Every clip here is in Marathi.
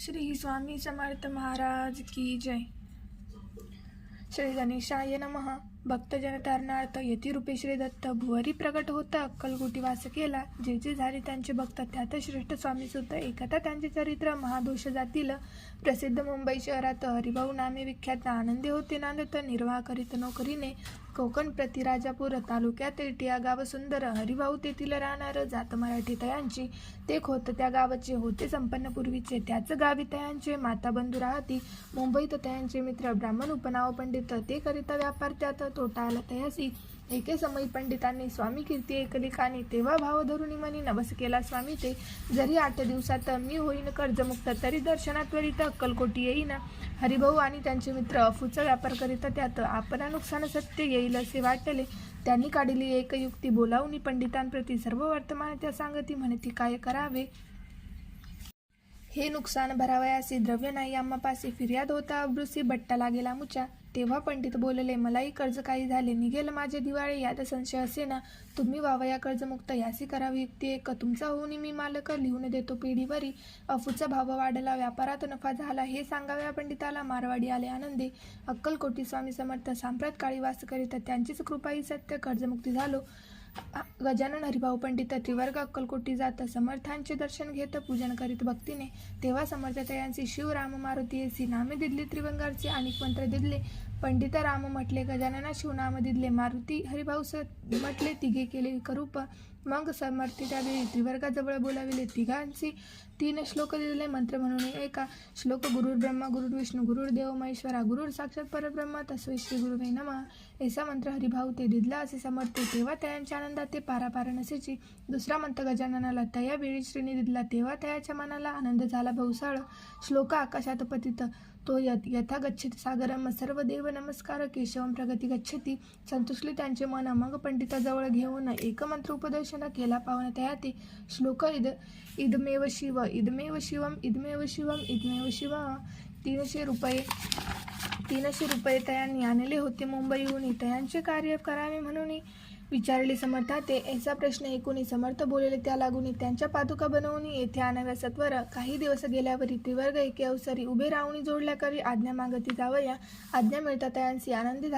श्री स्वामी समर्थ महाराज की जय। श्री गणेशाय नमः। भक्तजन तरणार्थ यतिरूपे श्री दत्त भुवरी प्रगट होता अक्कलकोटी वास केला। जे जे झाले त्यांचे भक्त त्यात श्रेष्ठ स्वामी सुत एकता त्यांचे चरित्र महादोष जातील। प्रसिद्ध मुंबई शहरात हरिभाऊ नामे विख्यात आनंदी होते नांदत निर्वाह करीत नोकरीने। कोकण प्रति राजापूर तालुक्यात टिया गाव सुंदर हरिभाऊ तेथील राहणार जात मराठी तयांची ते खोत त्या गावाचे होते संपन्न पूर्वीचे त्याच गावी तयांचे माता बंधू राहती मुंबईत तयांचे मित्र ब्राह्मण उपनाव पंडित ते करिता व्यापार त्यात तोटा आला तयासी। एके समयी पंडितांनी स्वामी कीर्ती एकलिकाने तेव्हा भाव धरुणी मनी नवस केला स्वामी ते जरी 8 दिवसात मी होईन कर्जमुक्त तरी दर्शनात त्वरित अक्कलकोटी येईन। हरिभाऊ आणि त्यांचे मित्र अफूचा व्यापार करीत त्यात आपणा नुकसान सत्य येईल असे वाटले। त्यांनी काढली एक युक्ती बोलावून पंडितांप्रती सर्व वर्तमान त्या सांगती म्हणती काय करावे हे नुकसान भरावयासी द्रव्य नाही आम्हापासी फिर्याद होता अब्रुसी बट्टा लागेला मुचा। तेव्हा पंडित बोलले मलाही कर्ज काही झाले निघेल माझे दिवाळे यात संशय असे ना तुम्ही व्हावया कर्जमुक्त यासी करावी युक्ती एक तुमचा होऊन मी मालक लिहून देतो पिढीवरी। अफूचा भाव वाढला व्यापारात नफा झाला हे सांगाव्या पंडिताला मारवाडी आले आनंदी। अक्कलकोटी स्वामी समर्थ सांप्रत काळी वास करीत त्यांचीच कृपाई सत्य कर्जमुक्ती झालो। गजानन हरिभाऊ पंडित त्रिवर्ग अक्कलकोटी जात समर्थांचे दर्शन घेत पूजन करीत भक्तीने। तेव्हा समर्थतयांची शिव राम मारुती येसी नामे दिदले त्रिवंगारचे अनेक मंत्र दिदले। पंडित राम म्हटले गजानना शिव नाम दिदले मारुती हरिभाऊ म्हटले तिघे केले करूप। मग समर्थी त्यावेळी त्रिवर्गाजवळ बोलाविले तिघांची 3 श्लोक दिले मंत्र म्हणून एका श्लोक गुरुर् ब्रह्मा गुरुर् विष्णू गुरुर्देव महेश्वरा गुरुर् साक्षात परब्रह्म तस्मै श्री गुरुवे नमः ऐसा मंत्र हरिभाऊ ते दिदला असे समर्थते। तेव्हा त्यांच्या आनंदात ते पारापार नसेची। दुसरा मंत्र गजाननाला तया वेळी श्रीनी दिदला तेव्हा त्याच्या मनाला आनंद झाला बहुसाळ। श्लोक आकाशात पतित तो यथा गच्छति सागरम सर्व देव नमस्कार केशवम प्रगती गच्छति। संतुष्टले त्यांचे मन मग पंडिताजवळ घेऊन एक मंत्र उपदेशन केला पावन तयाते। श्लोक इदमेव शिव इदमेव शिवम इदमेव शिवम इदमेव शिव। 300 रुपये तयांनी आणले होते मुंबईहून तयांचे कार्य करावे म्हणून विचारले समर्था ते ऐसा प्रश्न ऐकून समर्थ बोलले त्या लागून त्यांच्या पादुका बनवून येथे आणाव्या सत्वर। काही दिवस गेल्यावरी त्रिवर्ग एके अवसरी उभे राहून जोडल्या करी आज्ञा मागती जावया। आज्ञा मिळता तयांसी आनंदी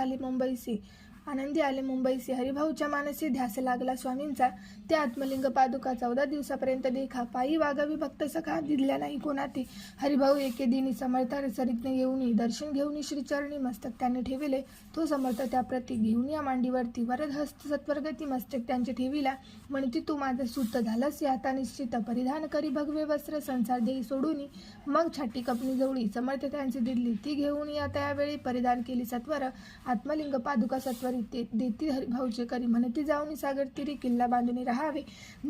आले मुंबईसी। हरिभाऊच्या मानसी ध्यास लागला स्वामींचा त्या आत्मलिंग पादुका 14 दिवसापर्यंत देखा पायी वागावी भक्त सखा दिदल्या नाही कोणाते। हरिभाऊ एके दिनी समर्था सरित्ने येऊन दर्शन घेऊन श्रीचरणी मस्तक त्यांनी ठेविले। तो समर्थ त्याप्रती घेऊन या मांडीवरती वरद हस्त सत्वरगती मस्तक त्यांचे ठेविला म्हणती तू माझा सूत झालास आता निश्चित परिधान करी भगवे वस्त्र संसार देई सोडून। मग छाटी कपनी जवळी समर्थ त्यांची दिदली ती घेऊन या त्यावेळी परिधान केली सत्वर। आत्मलिंग पादुका सत्वर देती हरिभाऊचे करी म्हणती जाऊनी सागर तिरी किल्ला बांधून राहावे।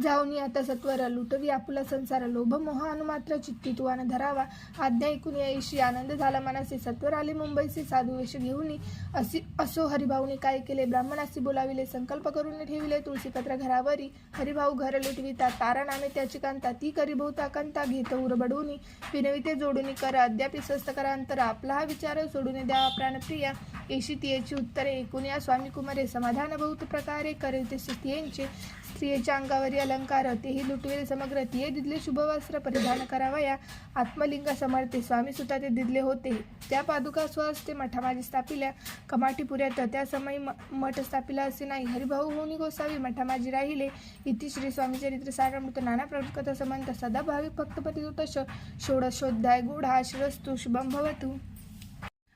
जाऊनी आता सत्वर लुटवी आपुला संसार लोभ मोह अनुमात्र चित्ती तुवान धरावा। आज्ञा ऐकून यायशी आनंद झाला मनासी सत्वर आले मुंबईचे साधू वेश घेऊन। असो हरिभाऊने काय केले ब्राह्मणासी बोलाविले संकल्प करून ठेविले तुळशीपत्र घरावरी। हरिभाऊ घर लुटविता तारा नामे त्याची कांता ती करी बहुता कांता घेत उरबडून। विनविते जोडून कर अद्यापि स्वस्त करांतर आपला हा विचार सोडून द्यावा प्राणप्रिया। येशी तियेची उत्तरे ऐकून या स्वामी कुमारे समाधान बहुत प्रकारे करीते स्त्रियेंचे। स्त्रियेच्या अंगावरी अलंकार तेही लुटवेल समग्र तिये दिदले शुभ वस्त्र परिधान करावया। आत्मलिंग समर्थे स्वामी सुता ते दिदले होते त्या पादुका स्वहस्ते मठामाजी स्थापिल्या। कमाटीपुऱ्यात त्या समयी मठ स्थापिला असे नाही हरिभाऊ होऊन गोसावी मठामाजी राहिले। इति श्री स्वामी चरित्र सारामृत नाना प्रकथ समंत सदा भाविक भक्तपतिदूत षोडशोध्याय गूढा श्रस्तु शुभम भवतु।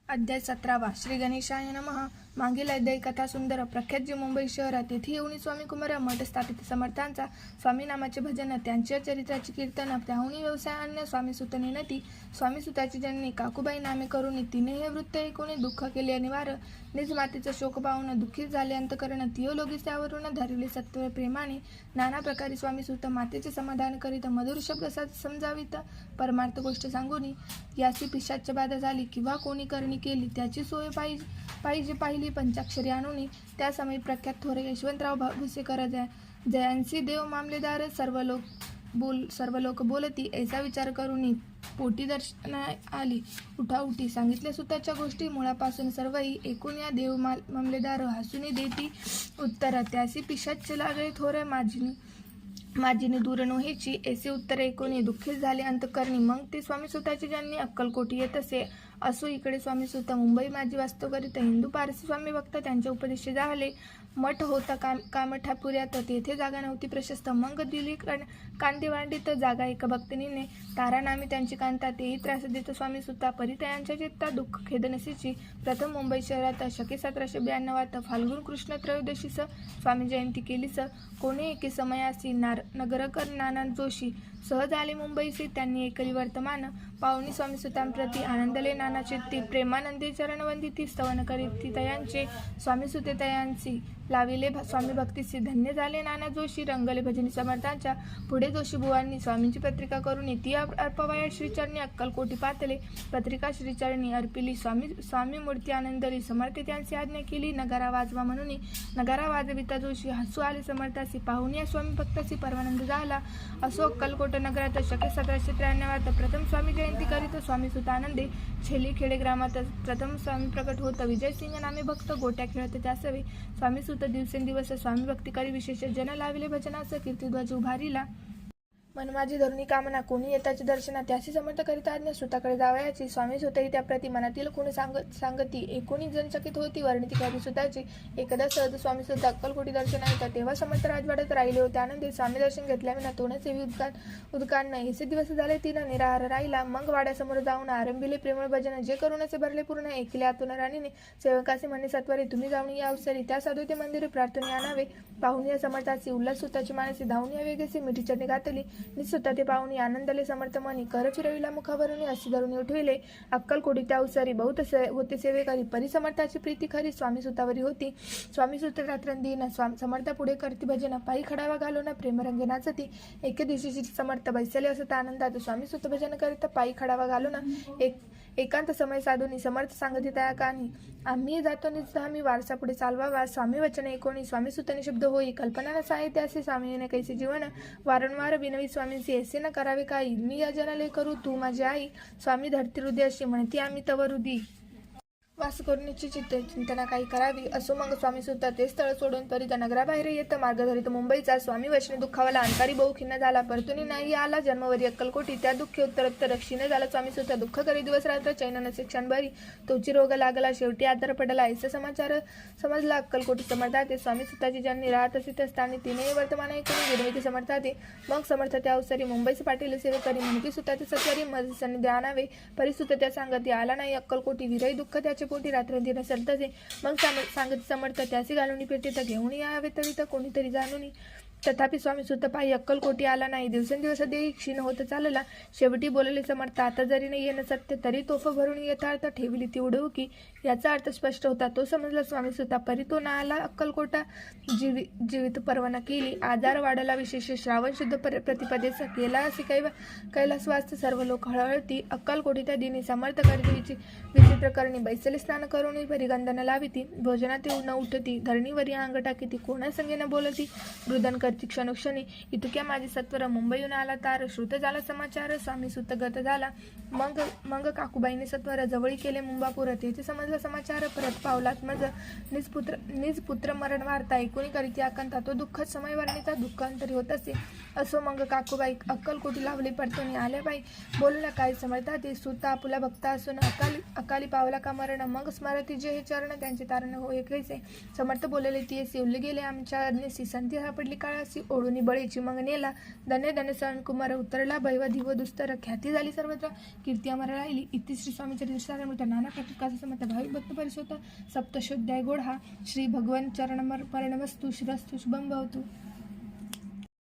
अध्याय 17 श्री गणेशाय नमः। मागील अध्याय कथा सुंदर प्रख्यात जी मुंबई शहरात तेथे येऊन स्वामी कुमार मठ स्थापित समर्थांचा स्वामी नामाचे भजन त्यांच्या चरित्राची कीर्तन त्याहुनी व्यवसाय अन्य स्वामी सुत नेनती। स्वामी सुताची जननी काकूबाई नामे करून तिने हे वृत्त ऐकून दुःख केले अनिवार्य। निज मातेचा शोक पाहून दुःखित झाले अंतकरण तियोलोगी त्यावरून धरले सत्व प्रेमाने। नाना प्रकारे स्वामी सुत मातेचे समाधान करीत मधुर शब्द समजावित परमार्थ गोष्ट सांगून यासी पिशाच्य बाधा झाली किंवा कोणी करणी केली त्याची सोय पाहिजे पाहिली पंचाक्षरी आणून। त्या समय प्रख्यात थोरे यशवंतराव भुसेकर जयांसी देव मामलेदार सर्व लोक बोलती ऐसा विचार करून पोटी दर्शना आली। उठाउठी सांगितले सुताच्या गोष्टी मुळापासून सर्वही ऐकून या देव मामलेदार हसून देती उत्तर त्यासी पिशाच्य लागले थोर माझीने दूर नोहेची ऐसे उत्तर ऐकून दुःखीत झाले अंतकरणी. मग ते स्वामी सुताची ज्यांनी अक्कलकोटी येत असे. असो इकडे स्वामी सुत मुंबई माझी वास्तव करीत. हिंदू पारसी स्वामी भक्त त्यांच्या उपदेशी झाले. मठ होता कामठापुऱ्यात, तेथे जागा नव्हती प्रशस्त. मग दिली कांदेवांडीत जागा एका भक्तिनीने. तारा नामी त्यांची कांता, तेही त्रास देत स्वामी सुता. परितयांच्या चित्ता दुःख खेदनसीची. प्रथम मुंबई शहरात शके 1792 फाल्गुन कृष्ण त्रयोदशीस स्वामी जयंती केलीस. कोणी एके समयासी नगरकर नाना जोशी सहज आले मुंबईसी. त्यांनी एकरी वर्तमान पाहुणी स्वामी सुतांप्रती आनंदले नाना चित्ती. प्रेमानंदी चरण वंदिती स्तवन करीती तयांचे. स्वामी सुते तयांची लाविले स्वामी भक्तीसी. धन्य झाले नाना जोशी. रंगले भजनी समर्थांच्या पुढे जोशी बुवांनी स्वामींची पत्रिका करून ती अर्पवाया श्रीचरणी अक्कलकोटी पातले. पत्रिका श्रीचरणी अर्पिली. स्वामी मूर्ती आनंदली. समर्थ त्यांची आज्ञा केली नगारा वाजवा म्हणून. नगारा वाजविता जोशी हसू आले समर्थासी. पाहुणी स्वामी भक्तासी परमानंद झाला. असो अक्कलकोट नगरात शके 1793 प्रथम स्वामी जयंती करीत स्वामी सुतानंदे. छेली खेडे ग्रामात प्रथम स्वामी प्रकट होत. विजयसिंग नामे भक्त गोट्या खेळत त्यासवे. स्वामी सुत दिवसेंदिवस स्वामी भक्ती करी. विशेष जन लाविले भजनास कीर्तिध्वज उभारिला. मन माझी धरुणी कामना, कोणी येताची दर्शना. त्याशी समर्थ करिता आज्ञा सुताकडे जावयाची. स्वामी सुतही त्याप्रती मनातील कोणी सांगती. एकोणी जन चकित होती वर्णिती करी सुताची. एकदा सहज स्वामी सुत अक्कलकोटी दर्शना येतात. तेव्हा समर्थ राजवाड्यात राहिले होते आनंदी. स्वामी दर्शन घेतल्याविना तोंडच उद्गान नाही. ऐसे दिवस झाले तिनं निराहार राहिला. मग वाड्यासमोर जाऊन आरंभिले प्रेमळ भजन. जे करूनचे भरले पूर्ण. ऐकले आतून राणीने सेवकासे म्हणे सत्वरे, तुम्ही जाऊन या अवसरी. त्या साधू ते मंदिर प्रार्थने आणावे. पाहुणी समर्थाची उल्हास सुताची मानसी. धावून या वेगेसी मिठी चरणी घातली. निसुता ते पाहुणी आनंदले समर्थ मनी. कर फिरविला मुखावरून अशी धरून उठविले. अक्कलकोटी त्या अवसरी बहुत होते सेवेकरी. परिसमर्थाची प्रीती खरी स्वामी सुतावरी होती. स्वामी सुत रात्रंदीन समर्थ पुढे करती भजन. पायी खडावा घालून प्रेमरंगे नाचती. एके दिवशी समर्थ बैसले असत आनंदात. स्वामी सुत भजन करीत पायी खडावा घालून एकांत समय साधूनी. समर्थ सांगती त्या कहाणी. आम्ही जातो निजधामी वारसा पुढे चालवावा. स्वामी वचन ऐकोनी स्वामी सुत निशब्द होई. कल्पना साहित्य असे स्वामीने कैसे जीवन. वारंवार विनवी स्वामींची ऐसे न करावे काही. मी या जनाले करू तू माझी आई. स्वामी धरती हृदय अशी म्हणती आम्ही तव हृदी. वास करुणीची चिंतना काही करावी. असो मग स्वामी सुद्धा ते स्थळ सोडून परित नगराबाहेर येत मार्ग धरित मुंबईचा. स्वामी वचने दुःखावला अंकारी बहु खिन्न झाला. परतुनी नाही आला जन्मवरी अक्कलकोटी. त्या दुःखी उत्तरोत्तर क्षीण झाला स्वामी सुद्धा. दुःख करी दिवस रात्र चैन नसे क्षणभरी. तोची रोग लागला शेवटी आधार पडला. ऐसा समाचार समजला अक्कलकोटी समर्थाते. स्वामी सुद्धाची ज्यांनी राहत असे असताना तिने वर्तमान ऐकून विनविती समर्थाते. मग समर्थ त्या अवसरी मुंबईचे पाटील सेवेकरी म्हणती सुताचे सत्वरी मज सन्निधी आणावे. परिसुत त्या सांगती आला नाही अक्कलकोटी. विरही दुःख त्याचे पोटी रात्रंदिन सलतसे. मग सांगत समर्थ त्यासी घालून पेटीत घेऊन यावे तरी कोणीतरी जाणून. तथापि स्वामी सुत पायी अक्कलकोटी आला नाही. दिवसेंदिवस देही क्षीण होत चालला. शेवटी बोलले समर्थ आता जरी नाही येणं सत्य तरी तोफ भरून यथार्थ ठेवली ती उडवू की. याचा अर्थ स्पष्ट होता. तो समजला स्वामी सुता. परी तो ना आला अक्कलकोटा. जीवित परवाना केली. आजार वाढला विशेष. श्रावण शुद्ध प्रतिपदेचा केला असे कैलासवास्त सर्व लोक हळहळती. अक्कलकोटी त्या दिनी समर्थ करीत विचित्र करणी. बैसले स्नान करून परिगंधन लाविती. भोजनात न उठती. धरणीवरी अंग टाकीती. कोणा संगे न बोलती. रुदन करती क्षणोक्षणी. इतक्या माझी सत्वर मुंबईहून आला तार. श्रुत झाला समाचार स्वामी सुत गत झाला. मग काकूबाईने सत्वर जवळी केले मुंबापूर. तेथे समजला समाचार परत पावलात मज. निज पुत्र मरण वार्ता ऐकून करीती आकांता. तो दुःखद समय वर्णिता दुःख अंतरी होत असे. असो मग काकूबाई अक्कलकोटी लावली परतून आल्या बाई. बोलला काय समर्था ते सुता आपुला भक्ता असून अकाली पावला का मरण. मग स्मरती जे हे चरण त्यांचे तारण होय कैसे. समर्थ बोलले ती असे उल्ले गेले आमच्या अग्नेसी. संधी सापडली काळासी ओढूनी बळीची. मग नेला धन्य धन्य सण कुमार उतरला भैव दिव दुस्तर. ख्याती झाली सर्वत्र कीर्ती अमर राहिली. इति श्री स्वामीचरित्र सारामृत नाना प्रकार समर्थ भाविक भक्त परिसोत सप्तशोध्याय गोढा. श्री भगवान चरण पर्णवस्तु श्रीरस्तु शुभम भवतु.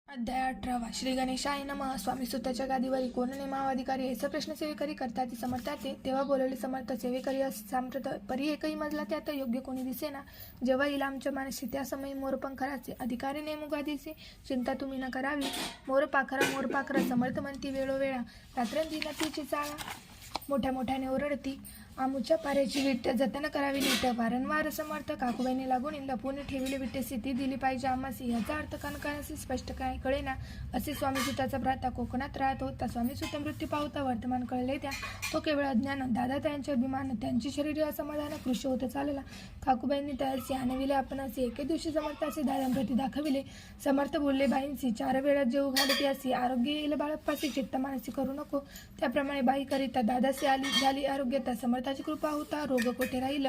अध्याय 18. श्री गणेशाय नमः. स्वामी सुताच्या गादीवरी कोण नेमावाधिकारी याचा प्रश्न सेवेकरी करतात समर्थाते. तेव्हा बोलवले समर्थ सेवेकरी सांप्रत. परी एकही मजला त्यात योग्य कोणी दिसेना. जेव्हा येईल आमच्या मानसी त्या समयी मोरपंखराचे अधिकारी नेमू गादीचे. चिंता तुम्ही न करावी. मोरपाखरा समर्थ म्हणती वेळोवेळा. रात्रंदिना तिची चाळा मोठ्या मोठ्याने ओरडती. आमुच्या पाऱ्याची विट्ट जतन करावी नीट वारंवार समर्थ काकूबाईने लागून लपवून ठेवली विट्ट स्थिती दिली पाहिजे आम्हासी. याचा अर्थ कणकणाशी स्पष्ट काय कळेना. असे स्वामी सुताचा भ्राता कोकणात राहत होता. स्वामी सुत मृत्यू पावता वर्तमान कळले त्या. तो केवळ अज्ञान. दादा त्यांचे अभिमान, त्यांची शरीर असमाधान कृष्य होत चालला. काकूबाईंनी त्यासी आणविले आपणासी. एके दिवशी समर्थासी दादांप्रती दाखविले. समर्थ बोलले, बाईंसी 4 वेळा जेव घालत यासी. आरोग्य येईल बाळप्पासी, चित्त मानसी करू नको. त्याप्रमाणे बाई करिता दादासी आली झाली आरोग्यता. समर्थाची कृपा होता रोग कोठे राहील.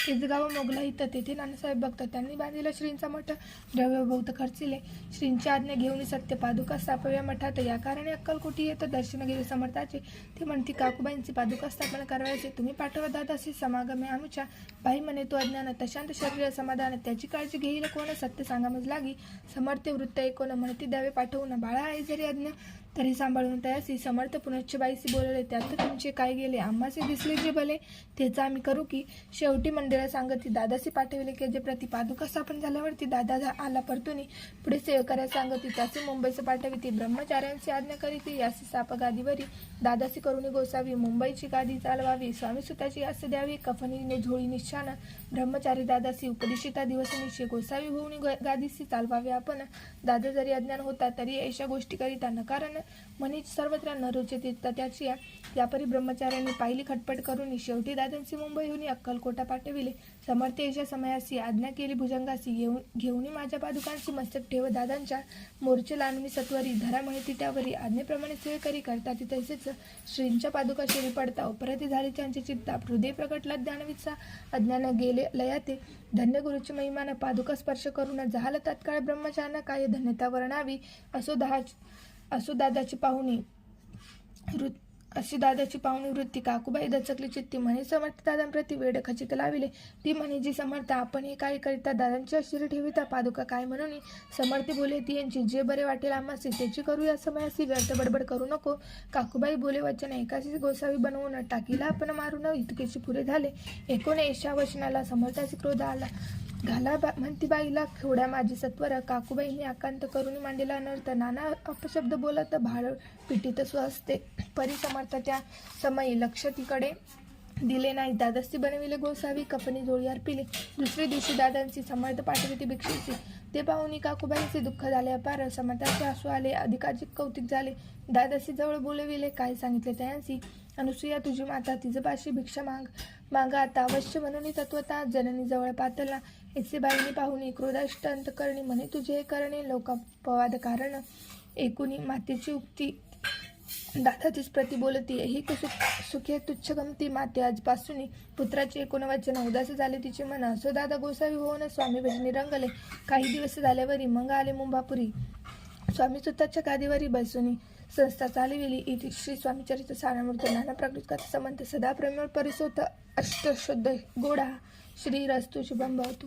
तेच गाव मोगला इथं. तेथे नानासाहेब भक्त त्यांनी बांधिला श्रींचा मठ. द्रव्य बहुत खर्चिले. श्रींची आज्ञा घेऊन सत्य पादुका स्थापव्या मठात. या कारणे अक्कलकोटी येतं दर्शन गेले समर्थाचे. ती म्हणती, काकूबाईंची पादुका स्थापना करायचे तुम्ही पाठवा दादासी समागमे आमच्या. बाई म्हणे, तो अज्ञान तशांत शरीर समाधान. त्याची काळजी घेईल कोण, सत्य सांगामच लागी. समर्थ वृत्त ऐकोन म्हणती द्यावे पाठवून. बाळा आहे जरी अज्ञ तरी सांभाळून तयासी. समर्थ पुनश्च बाईसी बोलले, त्यात तुमचे काय गेले. आम्हासी दिसले जे भले तेच आम्ही करू की. शेवटी मंदिरा सांगती दादासी पाठविले की जे प्रति पादुका स्थापन झाल्यावरती दादा आला परतुनी. पुढे सेवकऱ्या सांगती त्याचे मुंबईस पाठविती. ब्रह्मचार्यांची आज्ञा करीती यासी साप गादीवरी. दादासी करुणी गोसावी मुंबईची गादी चालवावी. स्वामी सुताची यास द्यावी कफनी झोळी निशान. ब्रह्मचारी दादासी उपदेशिता दिवस निश्चय. गोसावी होऊन गादीसी चालवावे आपण. दादा जरी अज्ञान होता तरी अशा गोष्टी करिता नकारण म्हणे सर्वत्र न रुचते त्याची. यापरी ब्रह्मचार्यांनी पाहिली खटपट करून शेवटी दादांची मुंबईहून अक्कलकोटा पाठविले. समर्थ याच्या समयासी आज्ञा केली भुजंगासी. घेऊन माझ्या पादुकांची मस्तक ठेव दादांच्या. मोर्चे लानवी सत्वरी धरा म्हणती त्यावरी. आज्ञेप्रमाणे सेवे करी करता ती तसेच. श्रींच्या पादुका शिरी पडता उपरती झाली त्यांची चित्ता. हृदय प्रकटला ज्ञानविचा अज्ञान गेले लयाते. धन्य गुरुची महिमान पादुका स्पर्श करून झालं तात्काळ ब्रह्मचार्य काय धन्यता वर्णावी. असो दादाची पाहुणी वृत्ती. काकूबाई दचकली चित्ती. म्हणे समर्थ दादांप्रती वेड खचित लाविले. ती म्हणे, जी समर्थ आपण हे काय करिता दादांची आश्चर्य ठेविता पादुका काय म्हणून. समर्थी बोले, ती यांची जे बरे वाटेल आम्हासी त्याची करू या समयासी. व्यर्थ बडबड करू नको. काकूबाई बोले, वचन एकाशी गोसावी बनवून टाकीला आपण मारून. इतकेशी पुरे झाले. 19 वचनाला समर्थाची क्रोध आला. घाला म्हणती बाईला खोड्या माझी सत्वर. काकूबाईंनी आकांत करून मांडलेला अनर्थ. नाना अपशब्द बोलत भाळ पिटीत स्वहस्ते. परी समर्थ त्या समयी लक्ष तिकडे दिले नाही. दादासी बनविले गोसावी कफनी झोळी अर्पिली. दुसरे दिवशी दादांची समर्थ पाठविती भिक्षेची. ते पाहुणी काकूबाईंचे दुःख झाले अपार. समर्थाचे आसू आले अधिकाधिक कौतिक झाले. दादासी जवळ बोलविले. काय सांगितले त्यांसी. अनुसूया तुझी माता तिजपाशी भिक्षा मागा आता अवश्य म्हणून तत्वता. जननी जवळ पातला. ऐसे बाईंनी पाहुणी क्रोधाष्ट अंतकरणी. म्हणे तुझे हे करणे लोकापवाद कारण. एकुणी मातेची उक्ती दादाचीच प्रति बोलती. ही सुखे तुच्छ गमती माते आजपासून. पुत्राची 19 वचन उदास झाले तिचे मन. असो दादा गोसावी होऊन स्वामी भजनी रंगले. काही दिवस झाल्यावरी मग आले मुंबापुरी. स्वामी सुताच्या गादीवरी बसून संस्था चालविली. इति श्री स्वामीचरित्र सारामृत नाना प्राकृत कथा समंत सदा प्रेमळ परिसोत अष्टशुद्ध गोडा. श्री रस्तु शुभम भवतु.